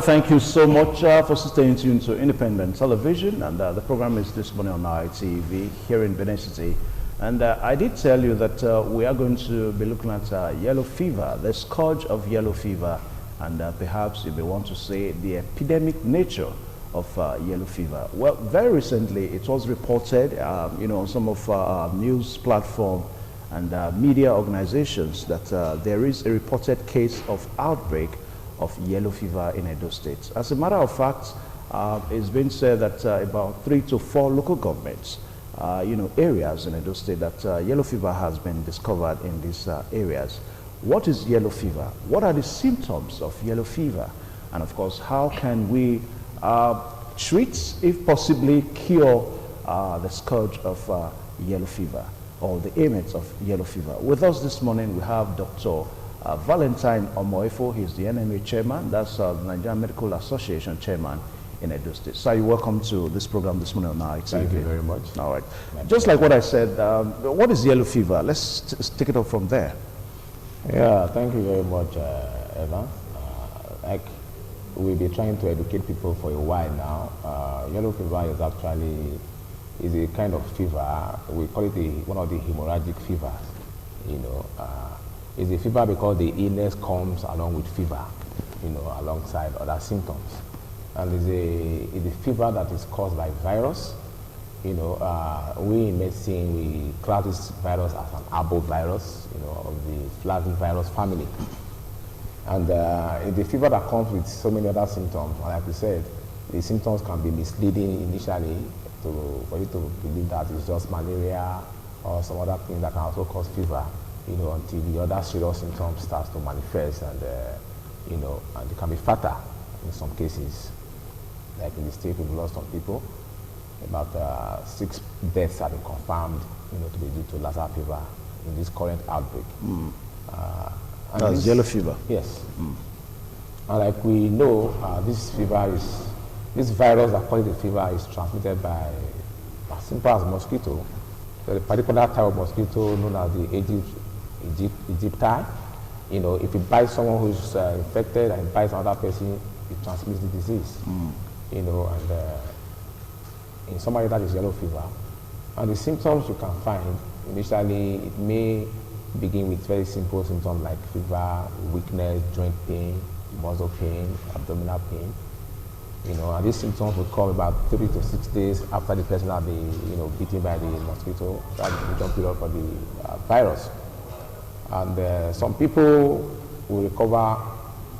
thank you so much for staying tuned to Independent Television, and the program is this morning on ITV here in Benin City. And I did tell you that we are going to be looking at yellow fever, the scourge of yellow fever, and perhaps you may want to say the epidemic nature of yellow fever. Well, very recently it was reported, on some of our news platforms and media organizations that there is a reported case of outbreak of yellow fever in Edo State. As a matter of fact, it's been said that about 3 to 4 local governments, areas in Edo State that yellow fever has been discovered in these areas. What is yellow fever? What are the symptoms of yellow fever? And of course, how can we treat, if possibly cure, the scourge of yellow fever or the ailments of yellow fever? With us this morning, we have Dr. Valentine Omoefo. He's the NMA chairman. That's the Nigerian Medical Association chairman in Edo State. So you're welcome to this program this morning on ITV. Thank you very much. All right. Just like what I said, what is yellow fever? Let's take it up from there. Yeah, thank you very much, Evan. Like we've been trying to educate people for a while now. Yellow fever is actually a kind of fever. We call it one of the hemorrhagic fevers. It's a fever because the illness comes along with fever, alongside other symptoms. And it's a fever that is caused by virus. We in medicine, we class this virus as an arbovirus, of the flavivirus family. And it's a fever that comes with so many other symptoms. And like we said, the symptoms can be misleading initially for you to believe that it's just malaria or some other thing that can also cause fever. Until the other serious symptoms starts to manifest, and and it can be fatal in some cases. Like in the state, we've lost some people. About 6 deaths have been confirmed, to be due to Lassa fever in this current outbreak. That's yellow fever. Yes. And like we know, this virus that causes the fever is transmitted by as simple as mosquito. There's a particular type of mosquito known as the Egypti. If it bites someone who's infected and it bites another person, it transmits the disease. And in summary, that is yellow fever. And the symptoms you can find, initially, it may begin with very simple symptoms like fever, weakness, joint pain, muscle pain, abdominal pain. And these symptoms will come about 3 to 6 days after the person has been, bitten by the mosquito. That's the incubation period for the virus. And some people will recover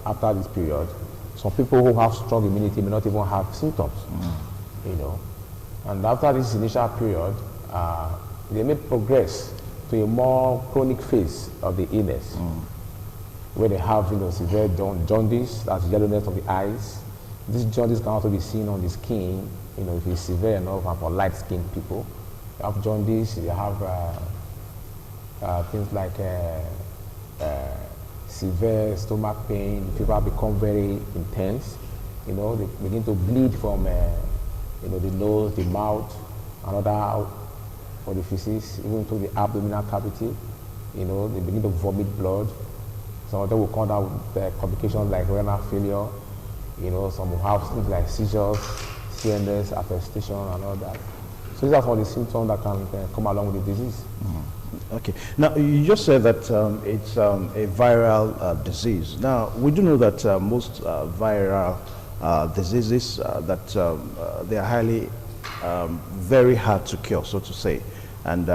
after this period. Some people who have strong immunity may not even have symptoms, And after this initial period, they may progress to a more chronic phase of the illness, where they have, severe jaundice, that's yellowness of the eyes. This jaundice can also be seen on the skin, if it's severe enough, and for light-skinned people. They have jaundice, they have things like severe stomach pain. Fever become very intense. They begin to bleed from the nose, the mouth, and other orifices, even to the abdominal cavity. They begin to vomit blood. Some of them will come down with complications like renal failure. Some will have things like seizures, CNS, attestation, and all that. So these are some of the symptoms that can come along with the disease. Okay. Now, you just said that it's a viral disease. Now, we do know that most viral diseases, that they are highly, very hard to cure, so to say. And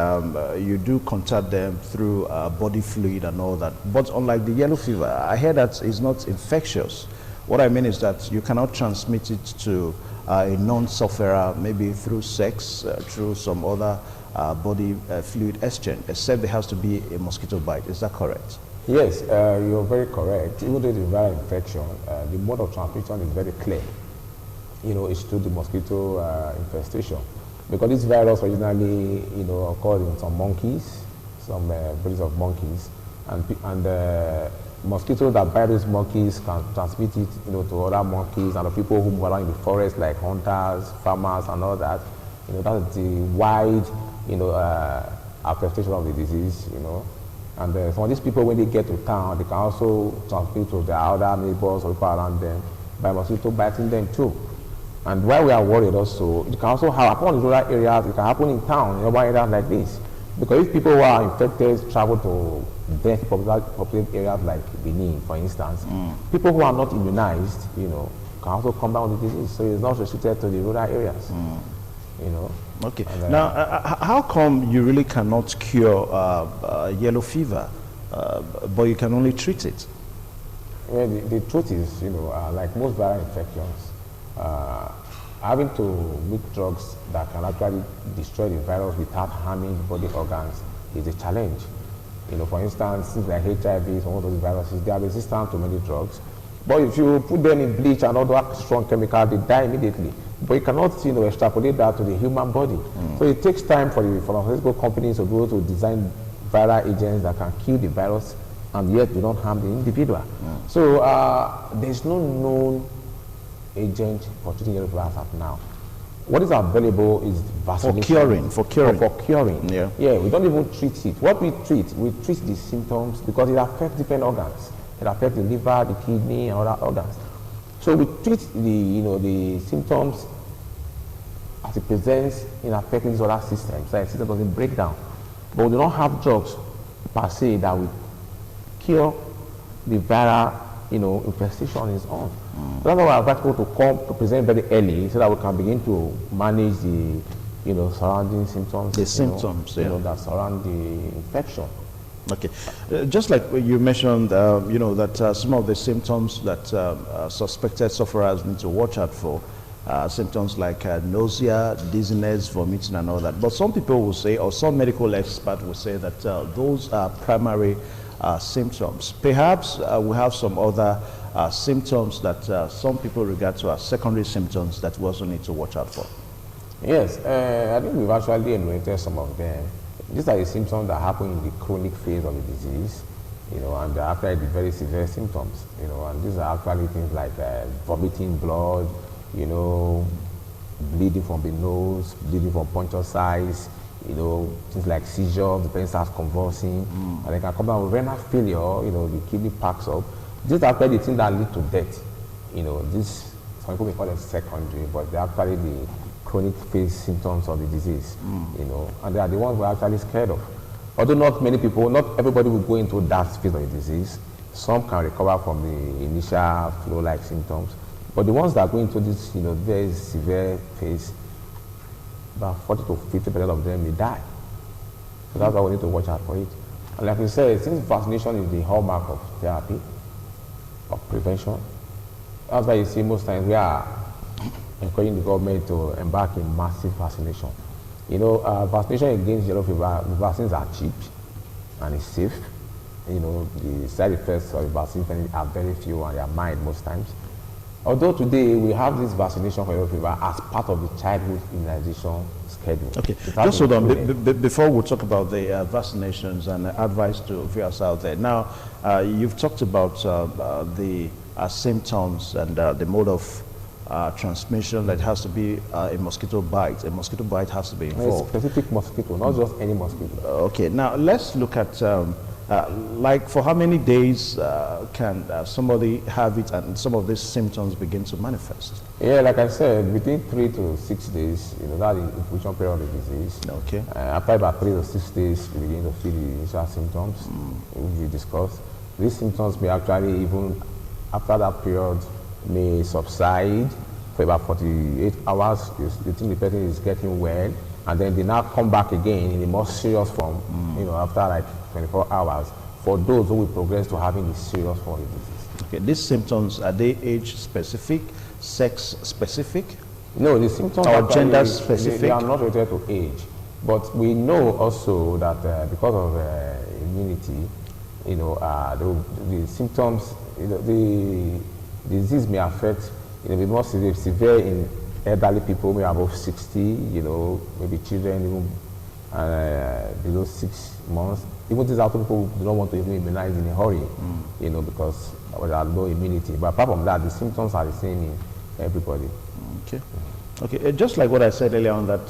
you do contact them through body fluid and all that. But unlike the yellow fever, I hear that it's not infectious. What I mean is that you cannot transmit it to a non-sufferer, maybe through sex, through some other body fluid exchange, except there has to be a mosquito bite. Is that correct? Yes, you're very correct. Even though it's a viral infection, the mode of transmission is very clear. It's through the mosquito infestation. Because this virus originally, occurred in some monkeys, some breeds of monkeys, and mosquitoes that bite those monkeys can transmit it, to other monkeys and the people who move around in the forest, like hunters, farmers, and all that. That's the wide, affectation of the disease. And some of these people, when they get to town, they can also transmit to their other neighbors or people around them. by mosquito biting them too. And while we are worried also, it can also happen in rural areas, it can happen in town, in urban areas like this. Because if people who are infected travel to dense populated areas like Benin, for instance, people who are not immunized, you know, can also come down with the disease. So it's not restricted to the rural areas, you know. Okay. Now, how come you really cannot cure yellow fever, but you can only treat it? Well, the truth is, you know, like most viral infections, having to make drugs that can actually destroy the virus without harming the body organs is a challenge. You know, for instance, things like HIV, some of those viruses, they are resistant to many drugs. But if you put them in bleach and other strong chemicals, they die immediately. But you cannot, you know, extrapolate that to the human body. So it takes time for the pharmaceutical companies to be able to design viral agents that can kill the virus and yet do not harm the individual. So there's no known agent for treating yellow fever as of now. What is available is vaccination. For curing. For curing. Yeah. Yeah, we don't even treat it. What we treat the symptoms because it affects different organs. It affects the liver, the kidney, and other organs. So we treat the, you know, the symptoms as it presents in affecting these other systems, so the system doesn't break down. But we do not have drugs per se that will cure the viral, you know, infestation on its own. So that's why we are people to come to present very early so that we can begin to manage the, you know, surrounding symptoms. The symptoms, you know, that surround the infection. Okay. Just like you mentioned, you know, that some of the symptoms that suspected sufferers need to watch out for, symptoms like nausea, dizziness, vomiting, and all that. But some people will say, or some medical experts will say that those are primary symptoms. Perhaps we have some other symptoms that some people regard to as secondary symptoms that we also need to watch out for. Yes, I think we've actually enumerated some of them. These are the symptoms that happen in the chronic phase of the disease, you know, and they're actually the very severe symptoms, you know, and these are actually things like vomiting blood, you know, bleeding from the nose, bleeding from puncture sites, you know, things like seizures, the patient starts convulsing, and they can come down with renal failure, you know, the kidney packs up. These are actually the things that lead to death, you know. This, some people may call them secondary, but they're actually the chronic phase symptoms of the disease, you know, and they are the ones we're actually scared of. Although not many people, not everybody will go into that phase of the disease. Some can recover from the initial flu-like symptoms, but the ones that go into this, you know, very severe phase, about 40 to 50% of them may die. So that's why we need to watch out for it. And like we said, since vaccination is the hallmark of therapy, of prevention, that's why you see most times we are encouraging the government to embark in massive vaccination. You know, vaccination against yellow fever, the vaccines are cheap and it's safe. You know, the side effects of the vaccine are very few and they are mild most times. Although today we have this vaccination for yellow fever as part of the childhood immunization schedule. Okay, just hold on. Before we talk about the vaccinations and advice to viewers out there. Now, you've talked about the symptoms and the mode of transmission, that has to be a mosquito bite. A mosquito bite has to be involved. A specific mosquito, not just any mosquito. Okay, now let's look at like for how many days can somebody have it and some of these symptoms begin to manifest? Yeah, like I said, between 3 to 6 days, you know, that's the incubation period of the disease. Okay. After about 3 to 6 days, you begin to feel the initial symptoms, which we discussed. These symptoms may actually, even after that period, may subside for about 48 hours. You think the person is getting well, and then they now come back again in a more serious form, you know, after like 24 hours, for those who will progress to having the serious form of the disease. Okay, these symptoms, are they age specific, sex specific? No, the symptoms or gender specific? They are not related to age. But we know also that because of immunity, you know, the symptoms, you know, the disease may affect, you know, be more severe in elderly people, maybe above 60, you know, maybe children even below 6 months. Even these other people do not want to even immunize in a hurry, you know, because they have low immunity. But apart from that, the symptoms are the same in everybody. Okay. Okay, just like what I said earlier on, that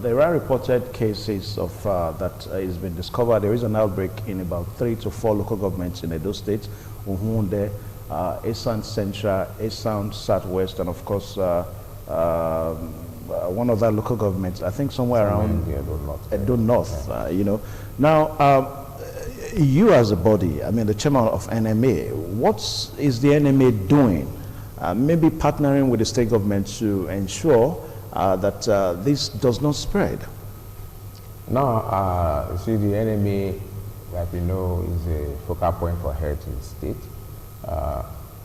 there are reported cases of that has been discovered. There is an outbreak in about 3 to 4 local governments in Edo State, Uhunde, Eastern Central, Eastern Southwest, and of course one of the local governments, I think somewhere around Edo North, you know. Now, you as a body, I mean the chairman of NMA, what is the NMA doing? Maybe partnering with the state government to ensure that this does not spread? Now, see, the NMA, like we know, is a focal point for health in the state.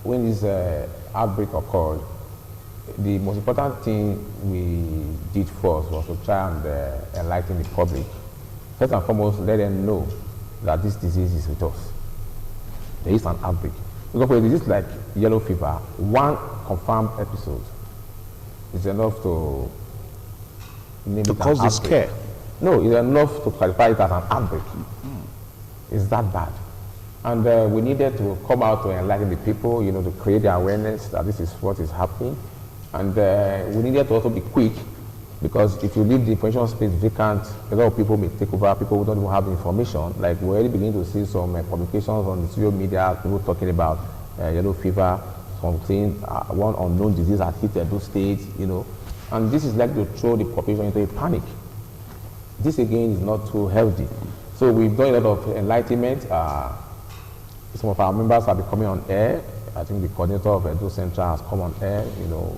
When this outbreak occurred, the most important thing we did first was to try and enlighten the public. First and foremost, let them know that this disease is with us. There is an outbreak. Because for a disease like yellow fever, one confirmed episode is enough to name it cause this scare. No, it's enough to qualify it as an outbreak. It's that bad. And we needed to come out to enlighten the people, you know, to create the awareness that this is what is happening. And we needed to also be quick, because if you leave the information space vacant, a lot of people may take over, people who don't even have the information. Like we're already beginning to see some publications on the social media, people talking about yellow fever, something, one unknown disease has hit Edo State, you know. And this is like to throw the population into a panic. This again is not too healthy. So we've done a lot of enlightenment. Some of our members have been coming on air. I think the coordinator of Edo Central has come on air, you know.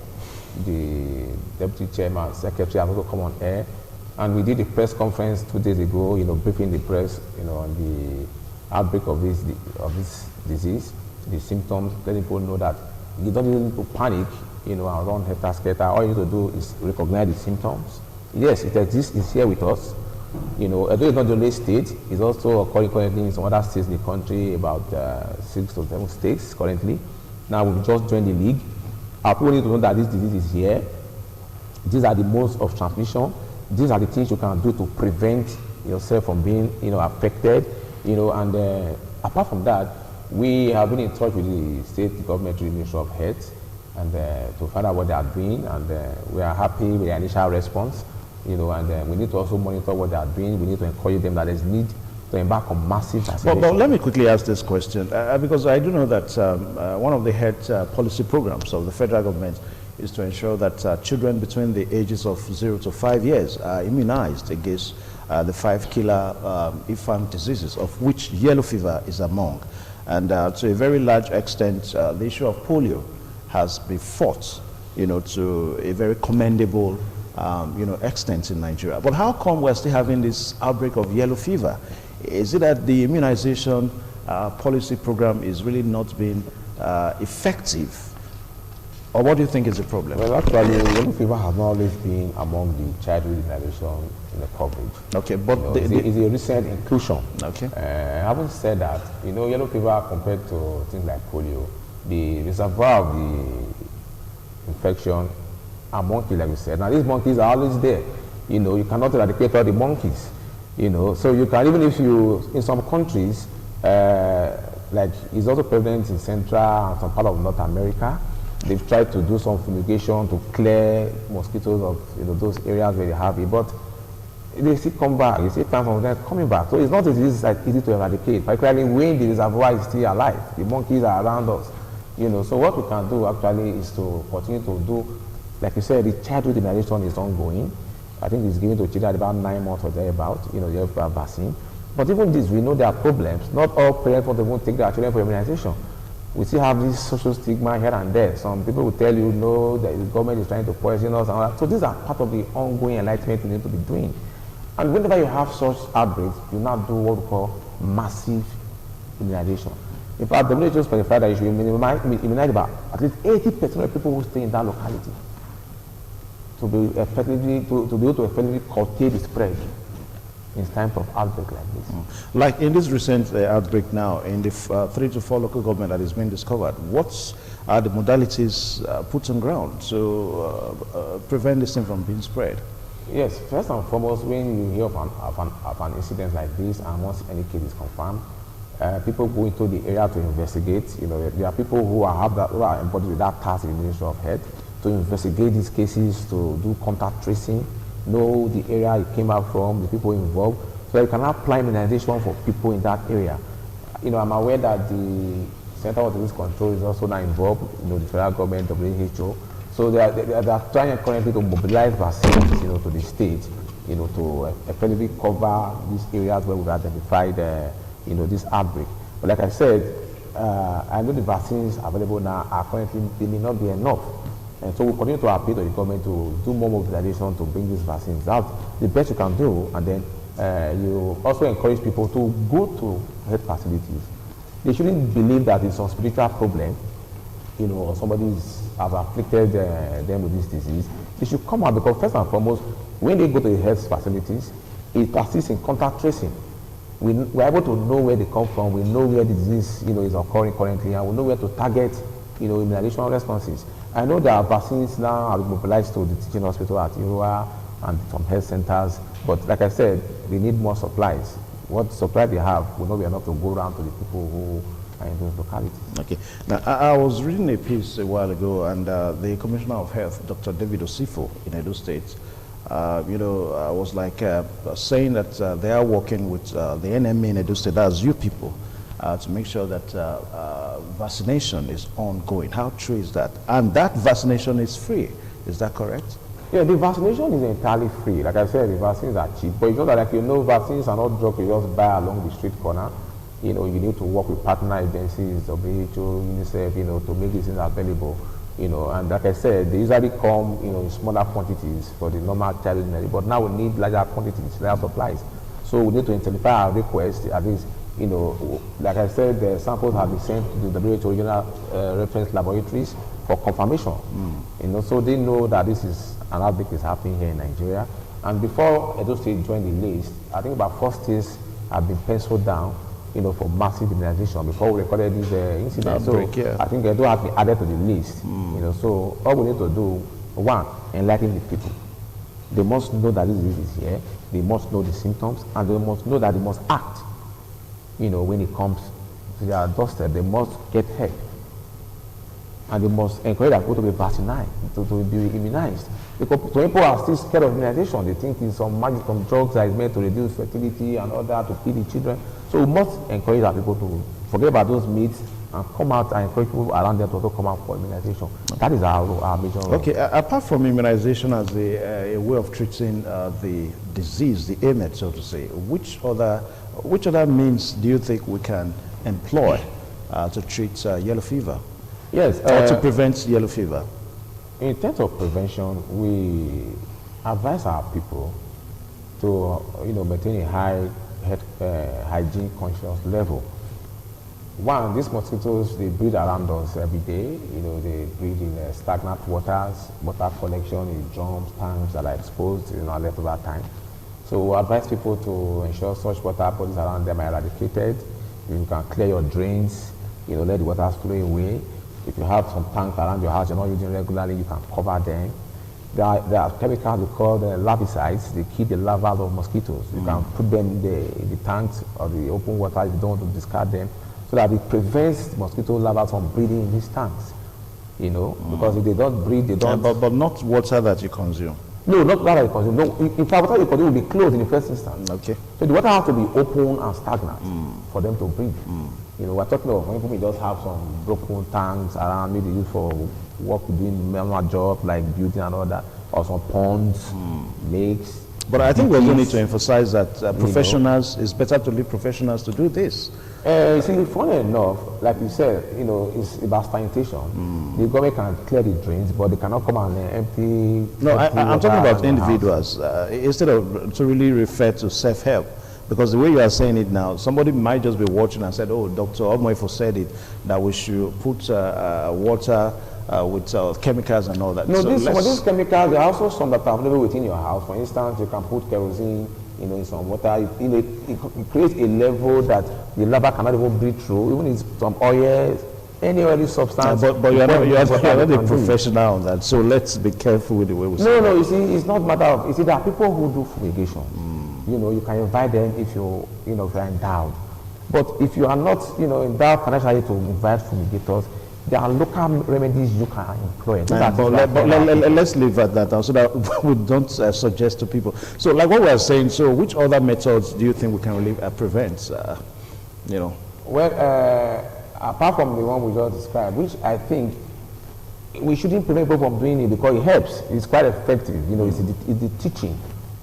The deputy chairman, secretary have also come on air, and we did a press conference 2 days ago, you know, briefing the press, you know, on the outbreak of this disease, the symptoms, letting people know that you don't need to panic, you know, and run helter-skelter. All you need to do is recognize the symptoms. Yes, it exists, it's here with us. You know, although it's not the only state, it's also occurring currently in some other states in the country, about 6 to 7 states currently. Now we've just joined the league. Our people need to know that this disease is here. These are the modes of transmission. These are the things you can do to prevent yourself from being, you know, affected. You know, and apart from that, we have been in touch with the state government, the Ministry of Health, and to find out what they are doing. And we are happy with the initial response. You know, and we need to also monitor what they are doing. We need to encourage them that there's need to embark on massive vaccination. But let me quickly ask this question, because I do know that one of the health policy programs of the federal government is to ensure that children between the ages of 0 to 5 years are immunized against the 5 killer infant diseases, of which yellow fever is among. And to a very large extent, the issue of polio has been fought, you know, to a very commendable you know, extent in Nigeria. But how come we're still having this outbreak of yellow fever? Is it that the immunization policy program is really not being effective? Or what do you think is the problem? Well, actually, yellow fever has not always been among the childhood immunization in the coverage. Okay, but you know, it's a recent inclusion. Okay. Having said that, you know, yellow fever compared to things like polio, the reservoir of the infection are monkeys, like we said. Now, these monkeys are always there. You know, you cannot eradicate all the monkeys. You know, so you can, even if you, in some countries, like it's also prevalent in Central and some part of North America, they've tried to do some fumigation to clear mosquitoes of, you know, those areas where they have it, but they still come back. You see plants of them coming back. So it's not as easy to eradicate, particularly when the reservoir is still alive. The monkeys are around us. You know, so what we can do actually is to continue to do, like you said, the childhood immunization is ongoing. I think it's given to children about 9 months or thereabout, you know, they have a vaccine. But even this, we know there are problems. Not all parents want to take their children for immunization. We still have this social stigma here and there. Some people will tell you, no, the government is trying to poison us and all that. So these are part of the ongoing enlightenment we need to be doing. And whenever you have such outbreaks, you now do what we call massive immunization. In fact, the WHO specified that you should immunize about at least 80% of people who stay in that locality to be able to effectively curtail the spread in times of outbreak like this. Like in this recent outbreak now, in the 3 to 4 local government that is being discovered, what are the modalities put on ground to prevent this thing from being spread? Yes, first and foremost, when you hear of an incident like this, and once any case is confirmed, people go into the area to investigate. You know, there are people who are embodied with that task in the Ministry of Health to investigate these cases, to do contact tracing, know the area it came out from, the people involved, so you can apply immunization for people in that area. You know, I'm aware that the Center for Disease Control is also now involved, the federal government, WHO. So they are trying currently to mobilize vaccines, to the state, to effectively cover these areas where we've identified, this outbreak. But like I said, I know the vaccines available now are currently, they may not be enough. And so we'll continue to appeal to the government to do more mobilization to bring these vaccines out. The best you can do, and then you also encourage people to go to health facilities. They shouldn't believe that it's a spiritual problem, or somebody has afflicted them with this disease. They should come out, because first and foremost, when they go to the health facilities, it assists in contact tracing. We're able to know where they come from. We know where the disease, is occurring currently, and we know where to target, immunization responses. I know there are vaccines now are mobilized to the teaching hospital at Irua and some health centers, but like I said, they need more supplies. What supply they have will not be enough to go around to the people who are in those localities. Okay. Now, I was reading a piece a while ago, and the Commissioner of Health, Dr. David Osifo in Edo State, I was like saying that they are working with the NMA in Edo State, that's you people, to make sure that vaccination is ongoing. How true is that? And that vaccination is free. Is that correct? Yeah, the vaccination is entirely free. Like I said, the vaccines are cheap. But it's not that, vaccines are not drugs you just buy along the street corner. You need to work with partner agencies, WHO, UNICEF, to make these things available. And like I said, they usually come, in smaller quantities for the normal child immunity. But now we need larger quantities, larger supplies. So we need to intensify our request, at least, like I said, the samples have been sent to the WHO regional reference laboratories for confirmation. So they know that this is an outbreak is happening here in Nigeria. And before Edo State joined the list, I think about 4 states have been penciled down, for massive immunization before we recorded these incidents. Outbreak, yeah. I think Edo has been added to the list. So all we need to do, one, enlighten the people. They must know that this disease is here. They must know the symptoms, and they must know that they must act. When it comes to their doorstep, they must get help. And they must encourage people to be vaccinated, to be immunized. Because people are still scared of immunization. They think it's some magic, some drugs that is meant to reduce fertility and all that, to feed the children. So we must encourage our people to forget about those myths and come out and encourage people around them to also come out for immunization. That is our major role. Okay, apart from immunization as a way of treating the disease, the ailment, so to say, which other means do you think we can employ to treat yellow fever? Yes. Or to prevent yellow fever? In terms of prevention, we advise our people to, maintain a high hygiene conscious level. One, these mosquitoes, they breed around us every day. They breed in stagnant waters, water collection in drums, tanks that are exposed, left over time. So we advise people to ensure such water bodies around them are eradicated. You can clear your drains, let the water flow away. If you have some tanks around your house you're not using regularly, you can cover them. There are chemicals we call the larvicides. They kill the larvae of mosquitoes. You can put them in the tanks or the open water if you don't want to discard them, so that it prevents mosquito larvae from breeding in these tanks. Because if they don't breed, they don't. But not water that you consume. No, not water you consume. No, in fact, water you consume will be closed in the first instance. Okay. So the water has to be open and stagnant for them to breed. We're talking of when people just have some broken tanks around, maybe used for work doing manual job like building and all that, or some ponds, lakes. But I think we also need to emphasize that professionals, it's better to leave professionals to do this. See, funny enough, like you said, it's about sanitation. The government can clear the drains, but they cannot come and empty. No, I'm talking about individuals. Instead of to really refer to self-help. Because the way you are saying it now, somebody might just be watching and said, oh, Dr. Omoifo said it, that we should put water with chemicals and all that. No, so for these chemicals, there are also some that are available within your house. For instance, you can put kerosene, in some water. It creates a level that the larva cannot even breathe through, even if some oil, any oily substance. But you're not a professional on that, so let's be careful with the way we say it. No, you see, it's not a matter of, you see, there are people who do fumigation. You can invite them if you're endowed. But if you are not, endowed financially to invite fumigators, there are local remedies you can employ. Let's leave at that now so that we don't suggest to people. So like what we are saying, so which other methods do you think we can really prevent, Well, apart from the one we just described, which I think we shouldn't prevent people from doing it because it helps. It's quite effective. You know, it's the teaching,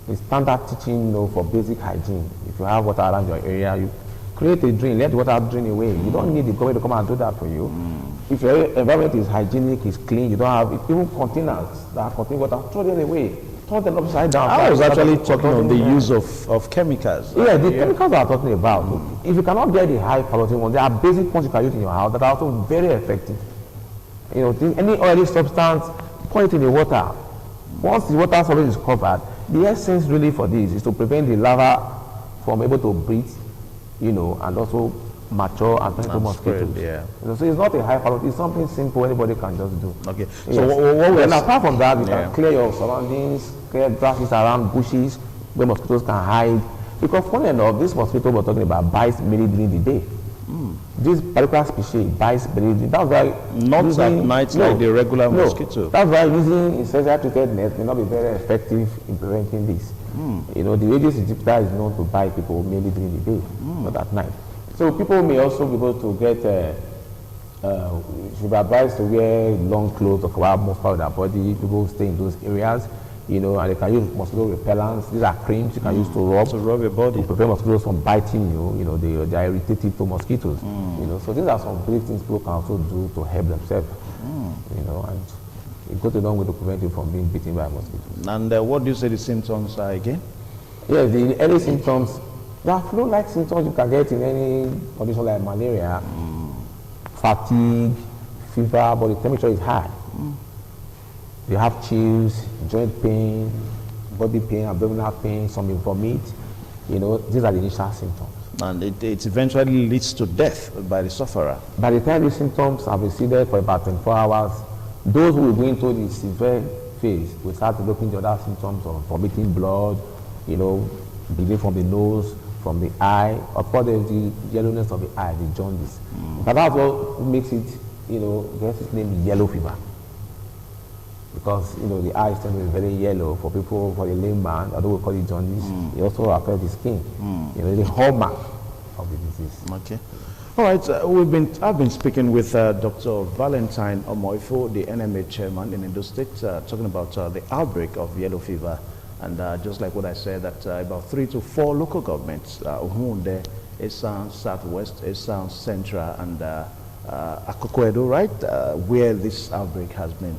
the standard teaching, you know, for basic hygiene. If you have water around your area, you create a drain, let the water drain away. You don't need the government to come and do that for you. If your environment is hygienic, is clean, you don't have even containers that contain water, throw them away. Turn them upside down. I was actually talking on the use of chemicals. Yeah, the chemicals I'm talking about. If you cannot get the high quality ones, there are basic ones you can use in your house that are also very effective. You know, any oily substance, pour it in the water. Once the water solid is covered, the essence really for this is to prevent the larva from able to breathe, you know, and also mature and turn into mosquitoes. Yeah. You know, so it's not a high quality, it's something simple anybody can just do. Okay. Yes. So what apart from that, you can clear your surroundings, clear grasses around bushes where mosquitoes can hide. Because funny enough, this mosquito we're talking about bites mainly during the day. This particular species bites mainly during. That's why not at night like the regular mosquito. That's why using insecticide treated net may not be very effective in preventing this. You know, the Aedes aegypti is known to bite people mainly during the day, not at night. So people may also be able to get, should be advised to wear long clothes or cover most part of their body. People stay in those areas, you know, and they can use mosquito repellents. These are creams you can use to rub your body to prevent mosquitoes from biting you. You know, they are irritative to mosquitoes. You know, so these are some brief things people can also do to help themselves. You know, and it goes along with to prevent you from being bitten by mosquitoes. And what do you say the symptoms are again? Yes, the early symptoms. There are flu-like symptoms you can get in any condition like malaria, fatigue, fever, but the temperature is high. You have chills, joint pain, body pain, abdominal pain, some will vomit. You know, these are the initial symptoms. And it eventually leads to death by the sufferer. By the time these symptoms have receded for about 24 hours, those who will go into the severe phase will start developing the other symptoms of vomiting blood, you know, bleeding from the nose, from the eye. Of course, there's the yellowness of the eye, the jaundice. But that's what makes it, you know, gets its name yellow fever. Because, you know, the eye is very yellow for people, for a layman, although we call it jaundice, it also affects the skin. You know, the hallmark of the disease. Okay. All right, I've been speaking with Dr. Valentine Omoifo, the NMA chairman in Edo State, talking about the outbreak of yellow fever. And just like what I said, that about 3 to 4 local governments, Uhunde, Esan, Southwest, Esan, Central, and Akoko-Edo, right, where this outbreak has been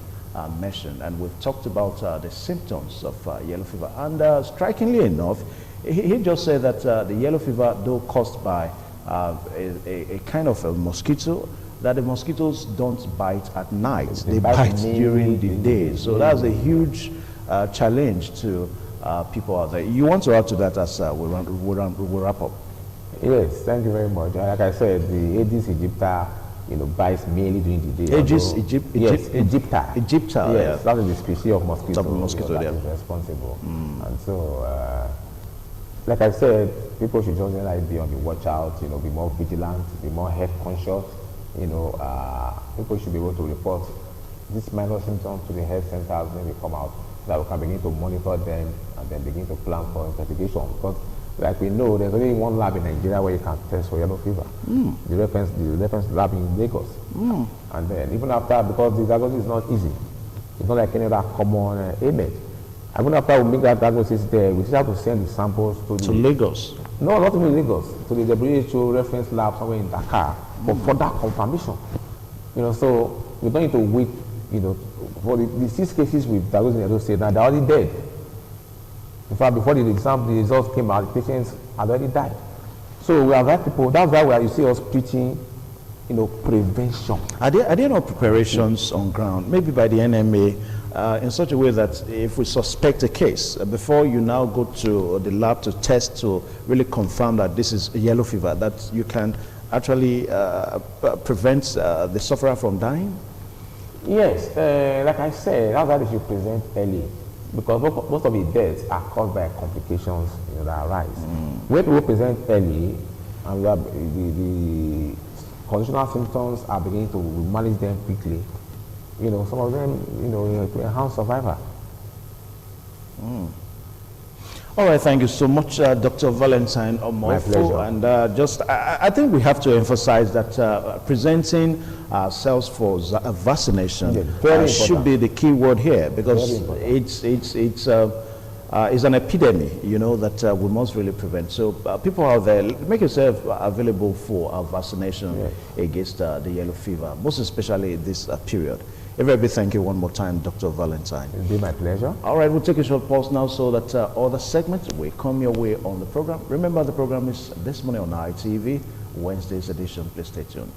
mentioned. And we've talked about the symptoms of yellow fever. And strikingly enough, he just said that the yellow fever, though caused by a kind of a mosquito, that the mosquitoes don't bite at night. They bite during the day. So that's a huge challenge to people out there. You want to add to that as we'll wrap up? Yes, thank you very much. Like I said, the Aedes aegypti, you know, bites mainly during the day. Aedes aegypti? Yes, aegypti. Aegypti, yes, that is the species of mosquito, that is responsible. And so, like I said, people should just like be on the watch out, you know, be more vigilant, be more health conscious. You know, people should be able to report these minor symptoms to the health centers when they come out, that we can begin to monitor them and then begin to plan for investigation. Because, like we know, there's only one lab in Nigeria where you can test for yellow fever. The reference lab in Lagos. And then even after, because the diagnosis is not easy, it's not like any other common ailment. Even after we make that diagnosis there, we still have to send the samples to Lagos. No, not even Lagos, to the WHO reference lab somewhere in Dakar for further confirmation. You know, so we don't need to wait. You know, for the 6 cases we've diagnosed in Edo State, now they're already dead. In fact, before the results came out, the patients had already died. So we have had people. That's why you see us preaching, you know, prevention. Are there no preparations on ground, maybe by the NMA, in such a way that if we suspect a case, before you now go to the lab to test to really confirm that this is yellow fever, that you can actually prevent the sufferer from dying? Yes, like I said, that's why they should present early, because most of the deaths are caused by complications, you know, that arise. When people present early, and we have the conditional symptoms are beginning to manage them quickly, you know, some of them, you know, to enhance survival. All right, thank you so much, Dr. Valentine My pleasure. Omofo. And I think we have to emphasize that presenting ourselves for vaccination should be the key word here, because it's an epidemic, you know, that we must really prevent. So people out there, make yourself available for vaccination against the yellow fever, most especially this period. A very big thank you one more time, Dr. Valentine. It'll be my pleasure. All right, we'll take a short pause now so that other segments will come your way on the program. Remember, the program is This Morning on ITV, Wednesday's edition. Please stay tuned.